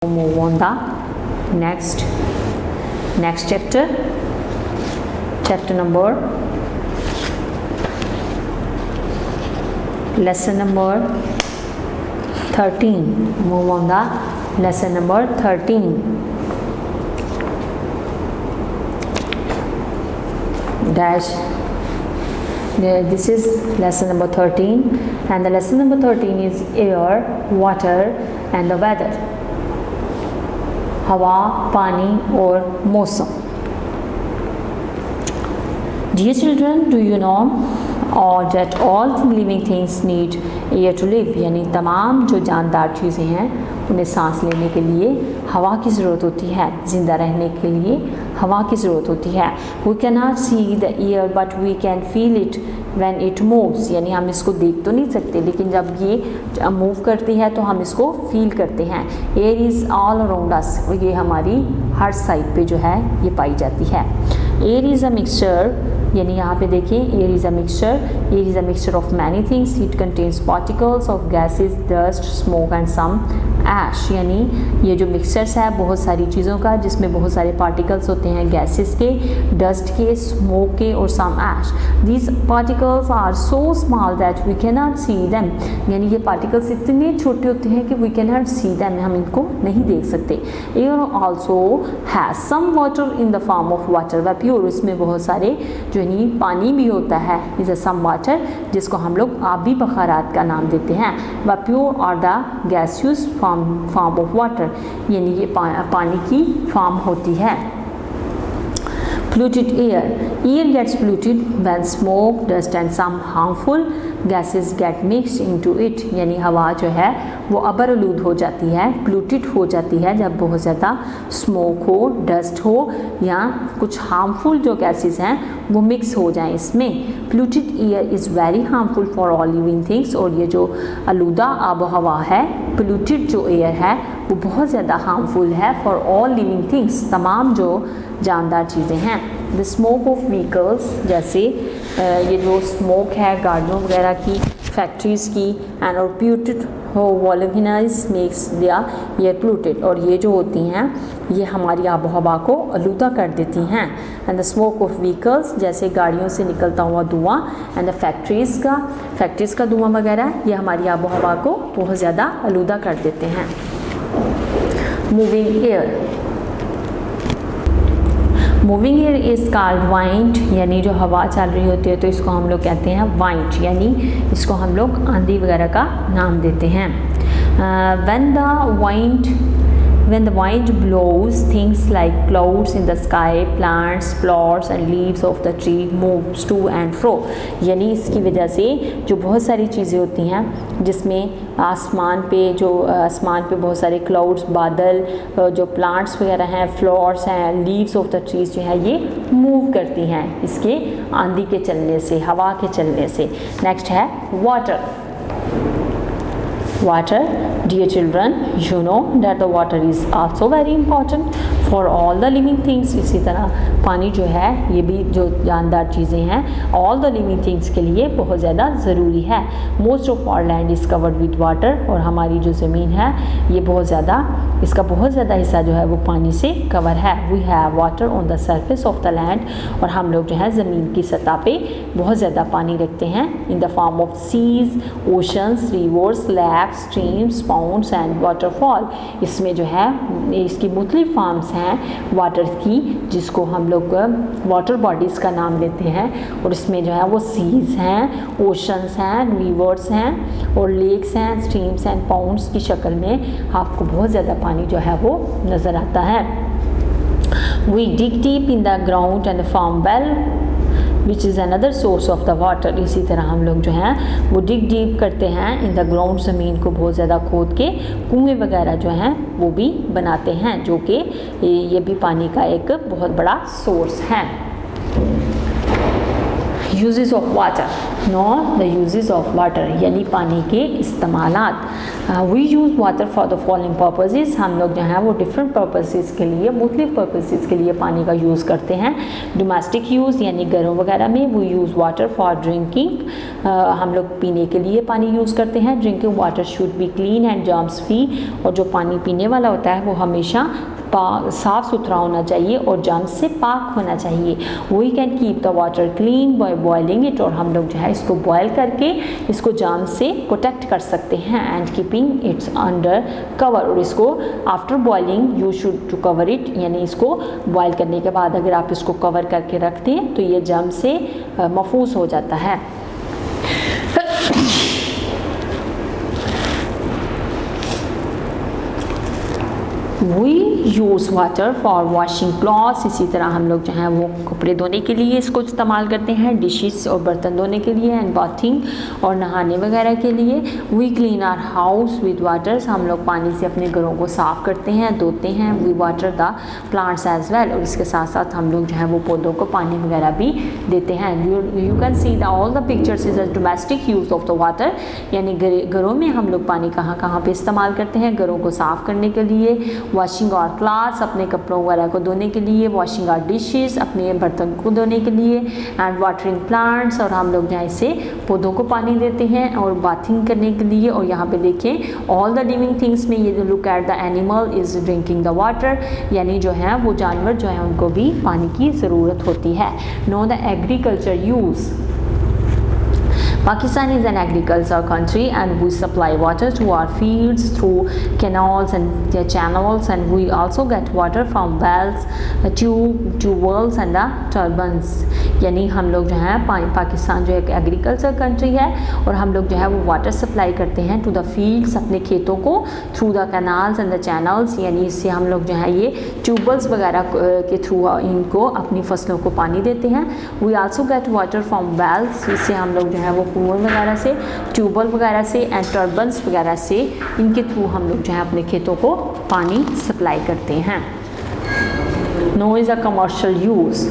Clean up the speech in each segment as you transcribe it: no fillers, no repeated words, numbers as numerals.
Move on the next chapter number lesson number 13. Move on the lesson number 13. This is lesson number 13, and the lesson number 13 is air, water and the weather. हवा, पानी और मौसम. Dear children, do you know that all living things need air to live? यानी तमाम जो जानदार चीज़ें हैं उन्हें सांस लेने के लिए हवा की ज़रूरत होती है. ज़िंदा रहने के लिए हवा की ज़रूरत होती है. We cannot see the air but we can feel it when it moves. यानी हम इसको देख तो नहीं सकते, लेकिन जब ये मूव करती है तो हम इसको फील करते हैं. Air is all around us. ये हमारी हर साइड पे जो है ये पाई जाती है. Air is a mixture, यानी यहाँ पे देखिए air is a mixture of many things. It contains particles of gases, dust, smoke and some ash. यानी ये जो मिक्सचर्स है बहुत सारी चीज़ों का, जिसमें बहुत सारे पार्टिकल्स होते हैं गैसेस के, डस्ट के, स्मोक के और some ash. These particles are so small that we can not see them. यानी ये पार्टिकल्स इतने छोटे होते हैं कि we can not see them, हम इनको नहीं देख सकते. Air also has some water in the form of water vapour. इसमें बहुत सारे जो यानी पानी भी होता है, इज अ सम वाटर, जिसको हम लोग आबी बखारात का नाम देते हैं. वेप्योर और the gaseous form of water, यानी ये पानी की फॉर्म होती है. Polluted air. Air gets polluted when smoke, dust and some harmful gases get mixed into it. यानी हवा जो है वो अबरआलूद हो जाती है, polluted हो जाती है जब बहुत ज़्यादा स्मोक हो, डस्ट हो या कुछ हार्मफुल जो गैसेस हैं वो मिक्स हो जाएं इसमें. Polluted air is very harmful for all living things. और ये जो आलूदा आबो हवा है, polluted जो एयर है वो बहुत ज़्यादा हार्मफुल है for all living things, तमाम जो जानदार चीज़ें हैं. द स्मोक ऑफ व्हीकल्स, जैसे ये जो स्मोक है गाड़ियों वगैरह की, फैक्ट्रीज़ की, एंड और polluted हो वॉल्केनाइज मेक्स दिया एयर polluted. और ये जो होती हैं ये हमारी आबो हवा को आलूदा कर देती हैं. And the smoke of vehicles, जैसे गाड़ियों से निकलता हुआ धुआं, एंड द फैक्ट्रीज़ का धुआं वगैरह, ये हमारी आबो हवा को बहुत ज़्यादा आलूदा कर देते हैं. Moving air. Moving air is called wind. यानी जो हवा चल रही होती है तो इसको हम लोग कहते हैं वाइंड, यानी इसको हम लोग आंधी वगैरह का नाम देते हैं. When the wind blows, things like clouds in the sky, plants, flowers and leaves of the tree moves to and fro. यानी इसकी वजह से जो बहुत सारी चीज़ें होती हैं, जिसमें आसमान पे बहुत सारे क्लाउड्स, बादल, जो प्लांट्स वगैरह हैं, फ्लावर्स हैं, लीव्स ऑफ द ट्रीज जो है ये मूव करती हैं इसके आंधी के चलने से, हवा के चलने से. नेक्स्ट है water. Water, dear children, you know that the water is also very important for all the living things. इसी तरह पानी जो है ये भी जो जानदार चीज़ें हैं all the living things के लिए बहुत ज़्यादा ज़रूरी है. Most of our land is covered with water. और हमारी जो ज़मीन है ये इसका बहुत ज़्यादा हिस्सा जो है वो पानी से कवर है. We have water on the surface of the land. और हम लोग जो है ज़मीन की सतह पे बहुत ज़्यादा पानी रखते हैं in the form of seas, oceans, rivers, lakes, streams, pounds and waterfall. इसमें जो है इसकी मुख्तलिफ फॉर्म्स हैं वाटर की, जिसको हम लोग वाटर बॉडीज़ का नाम देते हैं. और इसमें जो है वो सीज़ हैं, ओशंस हैं, रिवर्स हैं और लेक्स हैं, स्ट्रीम्स एंड पाउंड्स की शक्ल में आपको बहुत ज़्यादा पानी जो है वो नज़र आता है. We dig deep in the ground and form well which is another source of the water. इसी तरह हम लोग जो हैं वो डिग डीप करते हैं इन द ग्राउंड, ज़मीन को बहुत ज़्यादा खोद के कुएँ वगैरह जो हैं वो भी बनाते हैं, जो कि ये भी पानी का एक बहुत बड़ा सोर्स है. Uses of water. Know the uses of water, यानी पानी के इस्तेमालात. We use water for the following purposes, हम लोग जो है वो डिफरेंट पर्पसेस के लिए, मुख्तलिफ पर्पसेस के लिए पानी का यूज़ करते हैं। डोमेस्टिक यूज़ यानी घरों वगैरह में, we use water for drinking, हम लोग पीने के लिए पानी यूज़ करते हैं। Drinking water should be clean and germs free, और जो पानी पीने वाला होता है वो हमेशा साफ़ सुथरा होना चाहिए और जर्म्स से पाक होना चाहिए। We can keep the water clean by boiling it, और हम लोग जो है इसको बॉयल करके इसको जर्म्स से प्रोटेक्ट कर सकते हैं। And keeping its under cover, और इसको after boiling you should to cover it, यानी इसको बॉयल करने के बाद अगर आप इसको कवर करके रख दें तो ये जर्म्स से महफूज हो जाता है। We use water for washing clothes, इसी तरह हम लोग जो हैं वो कपड़े धोने के लिए इसको इस्तेमाल करते हैं, डिशेस और बर्तन धोने के लिए, एंड बाथिंग और नहाने वगैरह के लिए। We clean our house with waters, हम लोग पानी से अपने घरों को साफ़ करते हैं, धोते हैं। We water the plants as well, और इसके साथ साथ हम लोग जो है वो पौधों को पानी वगैरह भी देते हैं। You can see the all the pictures is a domestic use of the water, यानी घरों में हम लोग पानी कहाँ कहाँ पे इस्तेमाल करते हैं, घरों को साफ़ करने के लिए, वॉशिंग आवर क्लॉथ्स अपने कपड़ों वगैरह को धोने के लिए, वॉशिंग आवर डिशेस अपने बर्तन को धोने के लिए, एंड वाटरिंग प्लांट्स, और हम लोग जहाँ इससे पौधों को पानी देते हैं, और बाथिंग करने के लिए। और यहाँ पे देखें ऑल द लिविंग थिंग्स में ये look at the animal is drinking the water, यानी जो है वो जानवर जो है उनको भी पानी की ज़रूरत होती है। Know the agriculture use, Pakistan is an agricultural country and we supply water to our fields through canals and channels, and we also get water from wells, tubewells and the turbines, यानी हम लोग जो है पाकिस्तान जो एक agriculture country है और हम लोग जो है वो वाटर सप्लाई करते हैं टू द फील्ड्स अपने खेतों को, through the canals and the channels, यानी इससे हम लोग जो है ये ट्यूबवेल्स वगैरह के थ्रू इनको अपनी फसलों को पानी देते हैं। We also get water from wells, इससे हम लोग जो है वो कुएं वगैरह से, ट्यूबवेल वगैरह से, एंड टर्बन्स वगैरह से, इनके थ्रू हम लोग जो है अपने खेतों को पानी सप्लाई करते हैं। No is a commercial use,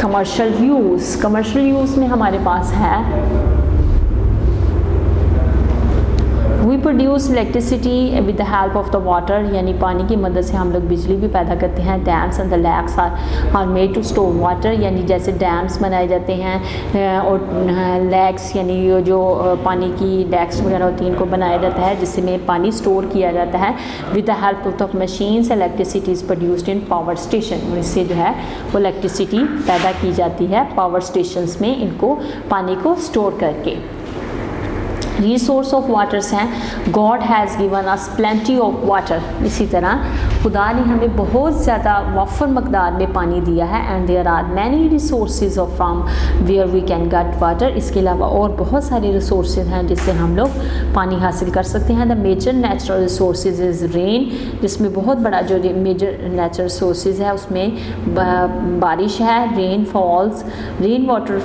commercial use में हमारे पास है we produce electricity with the help of the water, यानी पानी की मदद से हम लोग बिजली भी पैदा करते हैं। Dams and the lakes are made to store water, यानी जैसे डैम्स बनाए जाते हैं और लेक्स यानी जो पानी की डेक्स वगैरह होती हैं इनको बनाया जाता है जिसमें पानी स्टोर किया जाता है। With the help of machines electricity is produced in power station, और इससे जो है वो इलेक्ट्रिसिटी पैदा की जाती है पावर स्टेशंस में इनको पानी को स्टोर करके। रिसोर्स ऑफ वाटर्स हैं, God has given us plenty of water, इसी तरह खुदा ने हमें बहुत ज़्यादा वफर मकदार में पानी दिया है। And there are many resources of from where we can get water, इसके अलावा और बहुत सारे रिसोर्सेज हैं जिससे हम लोग पानी हासिल कर सकते हैं। The major natural resources is rain, जिसमें बहुत बड़ा जो मेजर नेचुरल रिसोर्सेज है उसमें बारिश है, rain falls, rain water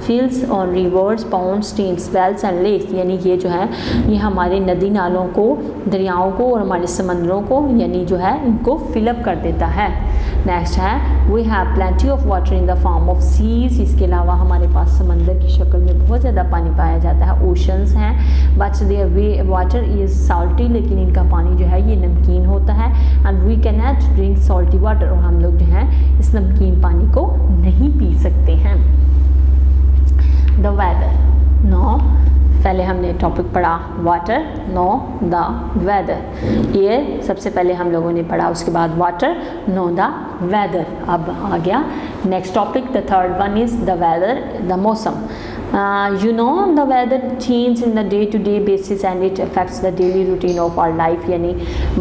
fills on rivers, ponds, streams, wells and lakes, यानी ये जो है ये हमारे नदी नालों को, दरियाओं को और हमारे समंदरों को यानी जो है इनको फिलअप कर देता है। नेक्स्ट है we have plenty of water in the form of seas, इसके अलावा हमारे पास समंदर की शक्ल में बहुत ज़्यादा पानी पाया जाता है। ओशंस हैं but there way water is salty, लेकिन इनका पानी जो है ये नमकीन होता है। And we can not drink salty water, और हम लोग जो है इस नमकीन पानी को नहीं पी सकते हैं। द वेदर, नो पहले हमने टॉपिक पढ़ा वाटर, नो द वेदर, ये सबसे पहले हम लोगों ने पढ़ा, उसके बाद वाटर, नो द वेदर। अब आ गया next topic, the third one is the weather, the मौसम। You know the weather change in the day-to-day basis and it affects the daily routine of our life, यानी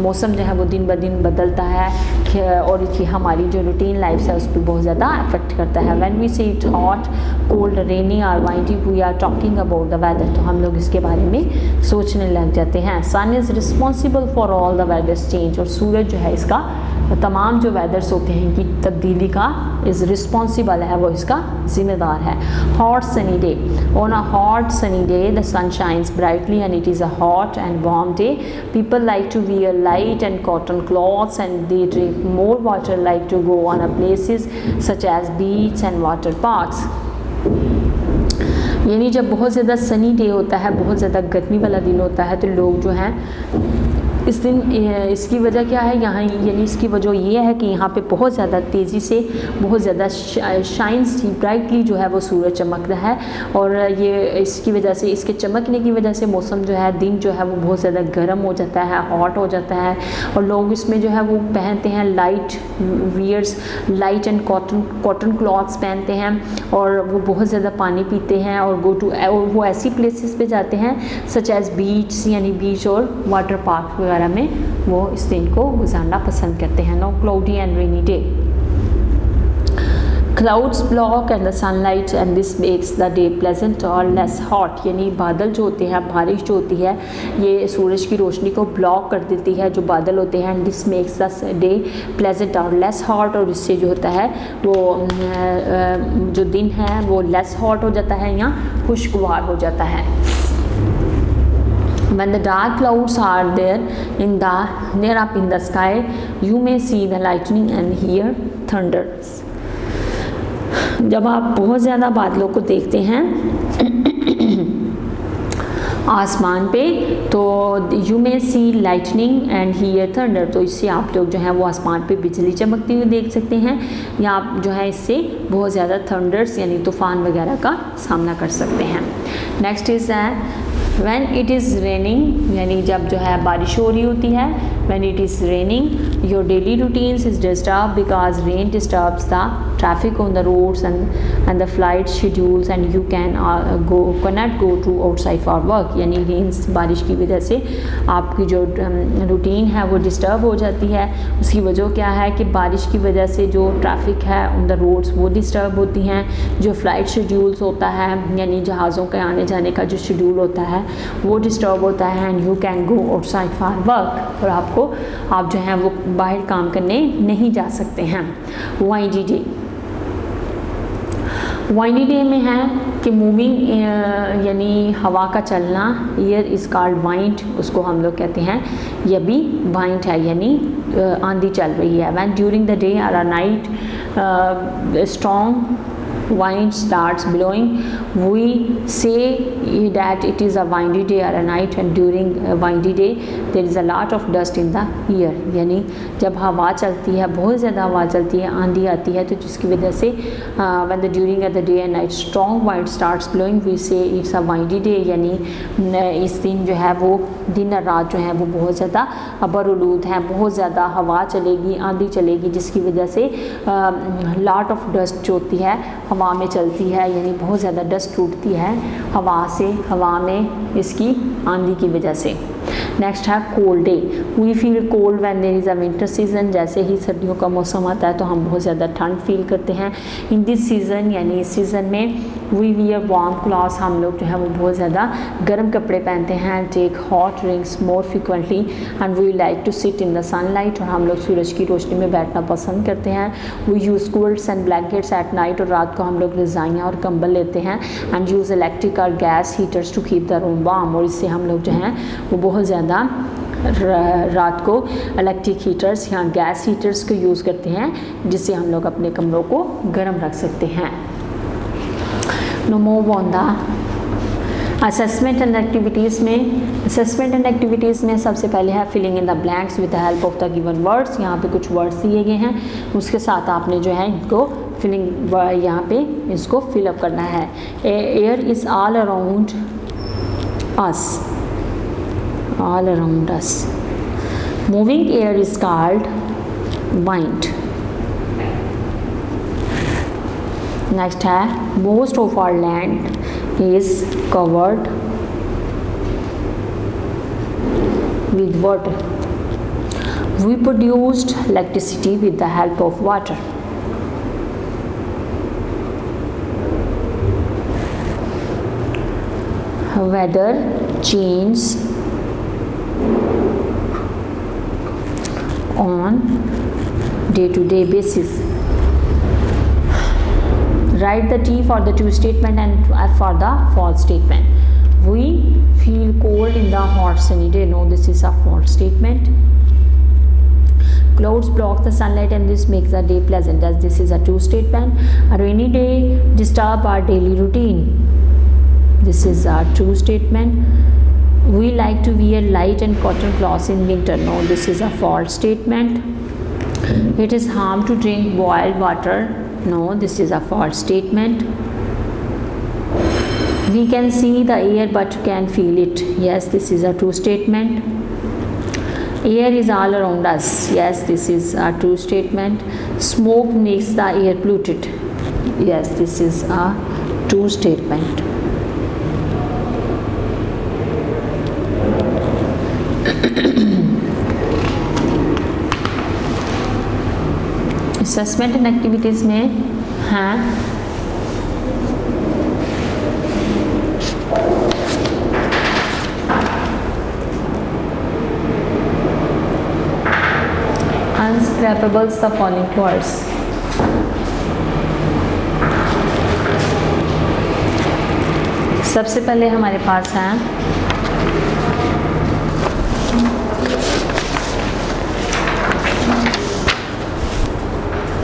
मौसम जो है वो दिन ब दिन बदलता है और ये हमारी जो रूटीन लाइफ है उस पर बहुत ज़्यादा अफेक्ट करता है। When we say it hot, cold, rainy or windy, we are talking about the weather, तो हम लोग इसके बारे में सोचने लग जाते हैं। Sun is responsible for all the weather change, और सूरज जो है इसका तमाम जो वेदर्स होते हैं इनकी तब्दीली का इज़ रिस्पॉन्सिबल है, वो इसका ज़िम्मेदार है। Hot sunny day, on a hot sunny day the sun shines brightly and it is a hot and warm day, people like to wear light and cotton clothes and they drink more water, like to go on a places such as beach and water parks. यानी जब बहुत ज़्यादा sunny day होता है, बहुत ज़्यादा गर्मी वाला दिन होता है, तो लोग जो हैं इस दिन, इसकी वजह क्या है यहाँ, यानी इसकी वजह ये है कि यहाँ पे बहुत ज़्यादा तेज़ी से, बहुत ज़्यादा शाइन्स ब्राइटली जो है वो सूरज चमक रहा है, और ये इसकी वजह से, इसके चमकने की वजह से मौसम जो है, दिन जो है वो बहुत ज़्यादा गर्म हो जाता है, हॉट हो जाता है, और लोग इसमें जो है वो पहनते हैं light wears, light and cotton clothes पहनते हैं, और वो बहुत ज़्यादा पानी पीते हैं, और वो ऐसी प्लेसेस पे जाते हैं सच एज़ बीच, यानी बीच और वाटर पार्क वगैरह में वो इस दिन को गुजारना पसंद करते हैं। No cloudy and rainy day, clouds block and the sunlight and this makes the day pleasant और लेस हॉट, यानी बादल जो होते हैं, बारिश जो होती है, ये सूरज की रोशनी को ब्लॉक कर देती है, जो बादल होते हैं, and this makes the day pleasant और लेस हॉट, और इससे जो होता है वो जो दिन है वो लेस हॉट हो जाता है या खुशगवार हो जाता है। When the dark clouds are there near up in the sky, you may see the lightning and hear thunders. जब आप बहुत ज़्यादा बादलों को देखते हैं आसमान पे, तो you may see lightning and hear thunder, तो इससे आप लोग जो हैं वो आसमान पे बिजली चमकती हुई देख सकते हैं, या आप जो है इससे बहुत ज़्यादा थंडर्स यानी तूफ़ान वगैरह का सामना कर सकते हैं। Next is when it is raining, यानी जब जो है बारिश हो रही होती है, when it is raining your daily routines is disturb because rain disturbs the traffic on the roads and the flight schedules and you cannot go to outside for work, यानी रेन्स, बारिश की वजह से आपकी जो रूटीन है वो disturb हो जाती है। उसकी वजह क्या है कि बारिश की वजह से जो ट्रैफिक है ऑन द रोड्स वो डिस्टर्ब होती हैं, जो फ़्लाइट शेड्यूल्स होता है यानी जहाज़ों के आने जाने का जो शेड्यूल होता है वो डिस्टर्ब होता है, and you can go outside for work, और आप जो हैं वो बाहर काम करने नहीं जा सकते हैं। वाइनी डे, वाइनी डे में है कि मूविंग यानी हवा का चलना, ईयर इज़ कॉल्ड वाइंड, उसको हम लोग कहते हैं, यह भी वाइंड है यानी आंधी चल रही है। व्हेन ड्यूरिंग द डे और night strong wind starts blowing, we say that it is a windy day or a night, and during a windy day there is a lot of dust in the air, यानी जब हवा चलती है, बहुत ज़्यादा हवा चलती है, आंधी आती है, तो जिसकी वजह से when the during the day and night strong wind starts blowing, we say it's a windy day, यानी इस दिन जो है वो दिन और रात जो है वो बहुत ज़्यादा अबरआलूद है, बहुत ज़्यादा हवा चलेगी, आंधी चलेगी, जिसकी वजह से लॉट ऑफ डस्ट जो होती है हवा में चलती है, यानी बहुत ज़्यादा डस्ट उठती है हवा में इसकी आंधी की वजह से। नेक्स्ट है cold day, we feel cold when there is a winter season, जैसे ही सर्दियों का मौसम आता है तो हम बहुत ज़्यादा ठंड फील करते हैं। इन दिस सीज़न यानी इस सीज़न में वी वियर वार्म क्लॉथ्स, हम लोग जो है वो बहुत ज़्यादा गर्म कपड़े पहनते हैं, take hot drinks more frequently and we like to sit in the sunlight, और हम लोग सूरज की रोशनी में बैठना पसंद करते हैं। We use quilts and blankets at night, और रात को हम लोग रज़ाइयाँ और कंबल लेते हैं, एंड यूज़ इलेक्ट्रिक और gas heaters to keep the room warm, और इससे हम लोग जो हैं वो बहुत ज़्यादा रात को इलेक्ट्रिक हीटर्स या गैस हीटर्स को यूज़ करते हैं, जिससे हम लोग अपने कमरों को गर्म रख सकते हैं। No move on the assessment and activities में सबसे पहले है filling in the blanks with the help of the given words. यहाँ पे कुछ वर्ड्स दिए गए हैं, उसके साथ आपने जो है इनको फिलिंग यहाँ पे इसको फिलअप करना है। Air is all around us, moving air is called wind। Next है most of our land is covered with water, we produced electricity with the help of water। weather change on day-to-day basis। Write the T for the true statement and F for the false statement। We feel cold in the hot sunny day, no, this is a false statement। Clouds block the sunlight and this makes the day pleasant, as this is a true statement। A rainy day disturb our daily routine, This is a true statement. We like to wear light and cotton clothes in winter. No, this is a false statement. It is harm to drink boiled water. No, this is a false statement. We can see the air but can feel it. Yes, this is a true statement. Air is all around us. Yes, this is a true statement. Smoke makes the air polluted. Yes, this is a true statement. Assessment and activities में हैं unscrapables the following words. सबसे पहले हमारे पास हैं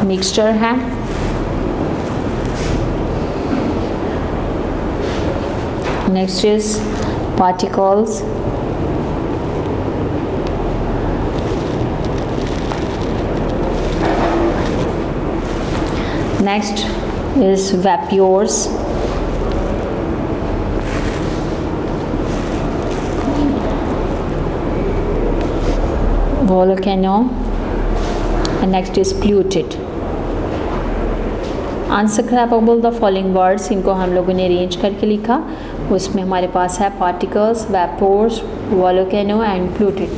mixture है, next is particles, next is vapours, volcano, and next is polluted. Unscramble the following words, इनको हम लोगों ने अरेंज करके लिखा। उसमें हमारे पास है particles, vapours, volcano and polluted.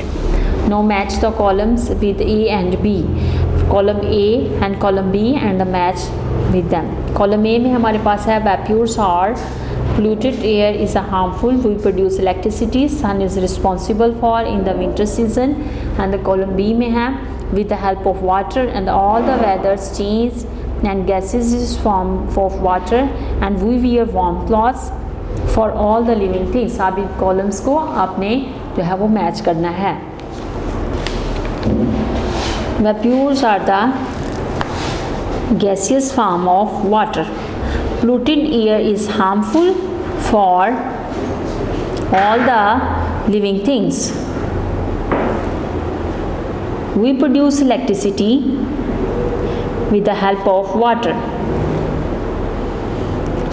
No match the columns with A and B, column A and column B and the match with them. Column A में हमारे पास है vapours are polluted air is a harmful, we produce electricity, sun is responsible for in the winter season, and the column B में है with the help of water and all the weathers change and gases is form of water and we wear warm clothes for all the living things. आप इन columns को आपने जो है वो match करना है। Vapors are the gaseous form of water. Polluted air is harmful for all the living things. We produce electricity with the help of water.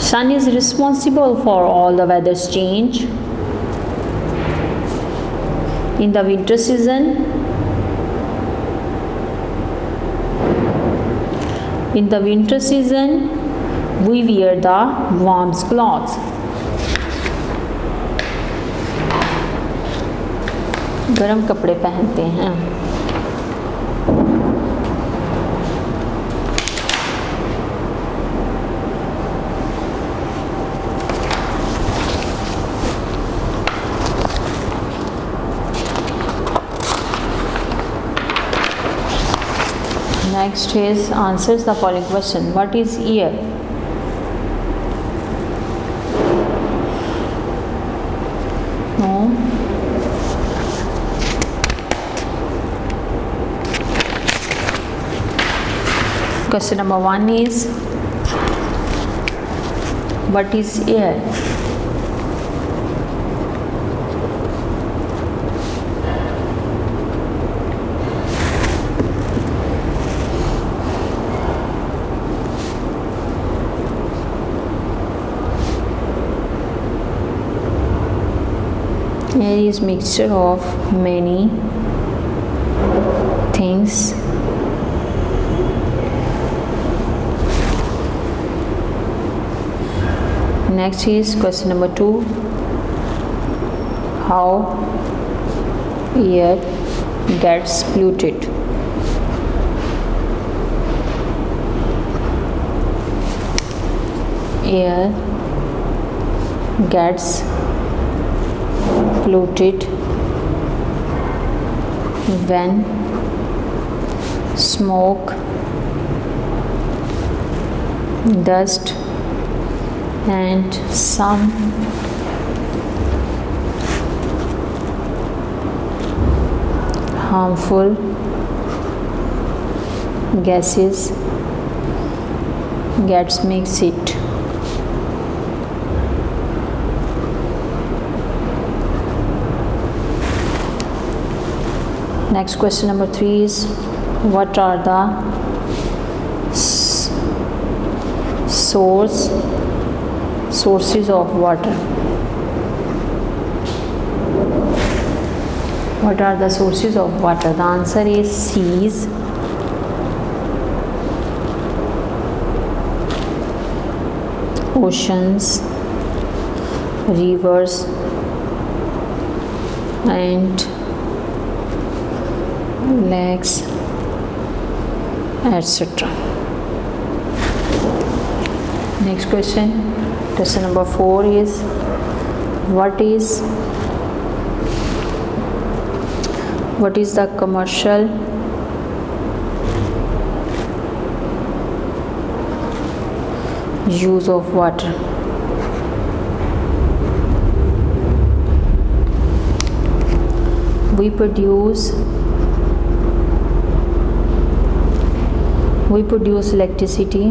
Sun is responsible for all the weather's change. In the winter season, we wear the warm clothes. गर्म कपड़े पहनते हैं। Next is answers the following question. What is ear? No. Question number 1 is what is air? Air is mixture of many things. Next is question number 2. How air gets polluted? Air gets polluted when smoke, dust and some harmful gases gets mixed Next question number 3 is, what are the sources of water? What are the sources of water? The answer is seas, oceans, rivers, and lakes, etc. Next question number 4 is, what is the commercial use of water? We produce electricity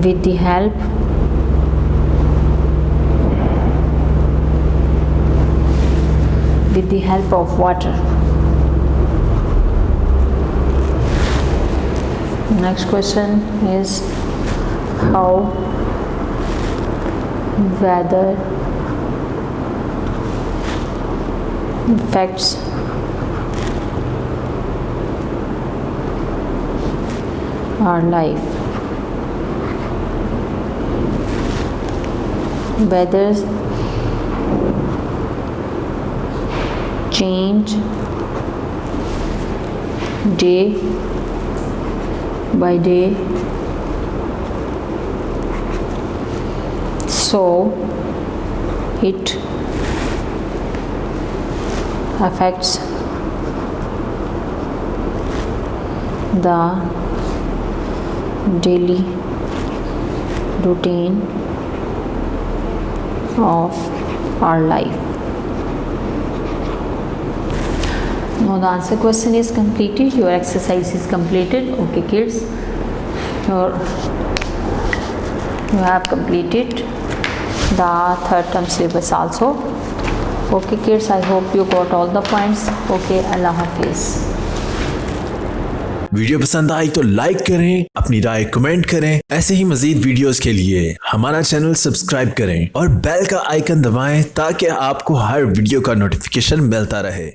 with the help of water. Next question is, how weather affects our life? Weather change day by day, so it affects the daily routine of our life. Now the answer question is completed. Your exercise is completed. Okay kids, you have completed the third term syllabus also. Okay kids, I hope you got all the points. Okay, Allah Hafiz. Video पसंद आई तो like करें, अपनी राय comment करें। ऐसे ही मजीद videos के लिए हमारा channel subscribe करें और बेल का आइकन दबाएं ताकि आपको हर वीडियो का नोटिफिकेशन मिलता रहे।